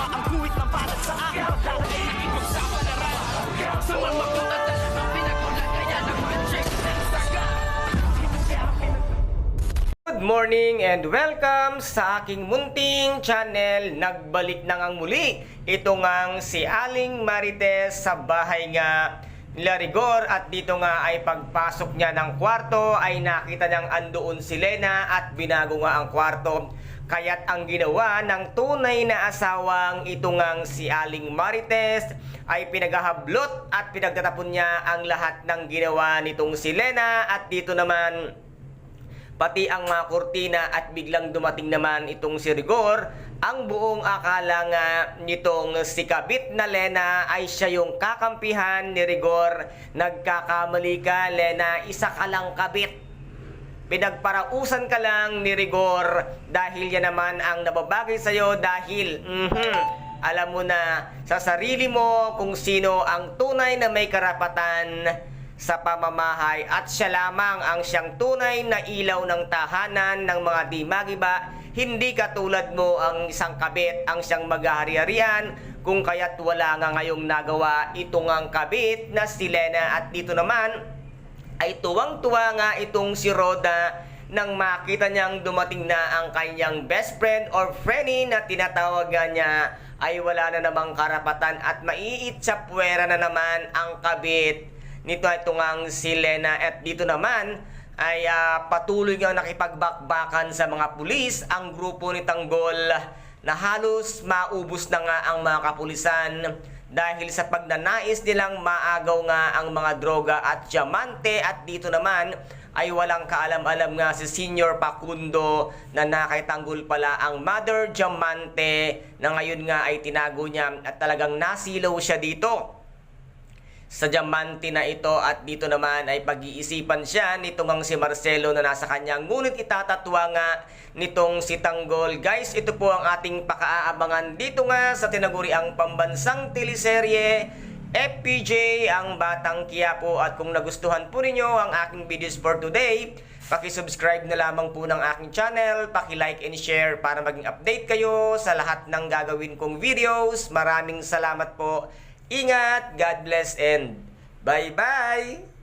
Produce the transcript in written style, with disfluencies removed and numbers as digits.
ang kuwit ng balat sa akin. Dahil ay ipagsapalaran sa mga at talagang pinagulan kaya ng magic ng saga. Good morning and welcome sa aking munting channel. Nagbalik na ngang muli ito ngang si Aling Marites sa bahay nga nila Rigor, at dito nga ay pagpasok niya ng kwarto ay nakita niyang andoon si Lena at binago nga ang kwarto. Kaya't ang ginawa ng tunay na asawang ito ngang si Aling Marites ay pinaghahablot at pinagtatapon niya ang lahat ng ginawa nitong si Lena, at dito naman pati ang mga kurtina, at biglang dumating naman itong si Rigor. Ang buong akala nga nitong si kabit na Lena ay siya yung kakampihan ni Rigor. Nagkakamali ka, Lena, isa ka lang kabit. Pinagparausan ka lang ni Rigor dahil yan naman ang nababagay sa'yo, dahil alam mo na sa sarili mo kung sino ang tunay na may karapatan sa pamamahay, at siya lamang ang siyang tunay na ilaw ng tahanan ng mga di magiba. Hindi katulad mo ang isang kabit ang siyang maghahari-harian, kung kaya't wala nga ngayong nagawa itong ang kabit na si Lena. At dito naman ay tuwang-tuwa nga itong si Rhoda nang makita niyang dumating na ang kanyang best friend or friendie na tinatawag niya ay wala na namang karapatan at maiitsapwera na naman ang kabit nito itong ang si Lena. At dito naman ay patuloy nga nakipagbakbakan sa mga pulis ang grupo ni Tanggol, na halos maubos na nga ang mga kapulisan dahil sa pagnanais nilang maagaw nga ang mga droga at diamante. At dito naman ay walang kaalam-alam nga si Senior Facundo na nakaitanggol pala ang Mother Diamante, na ngayon nga ay tinago niya at talagang nasilaw siya dito sa diamante na ito. At dito naman ay pag-iisipan siya nitong ang si Marcelo na nasa kanya, ngunit itatatwa nga nitong si Tanggol. Guys, ito po ang ating pakaaabangan dito nga sa tinaguriang pambansang teleserye FPJ, ang Batang Quiapo. At kung nagustuhan po ninyo ang aking videos for today, paki-subscribe na lamang po ng aking channel, paki-like and share para maging update kayo sa lahat ng gagawin kong videos. Maraming salamat po. Ingat, God bless, and bye-bye!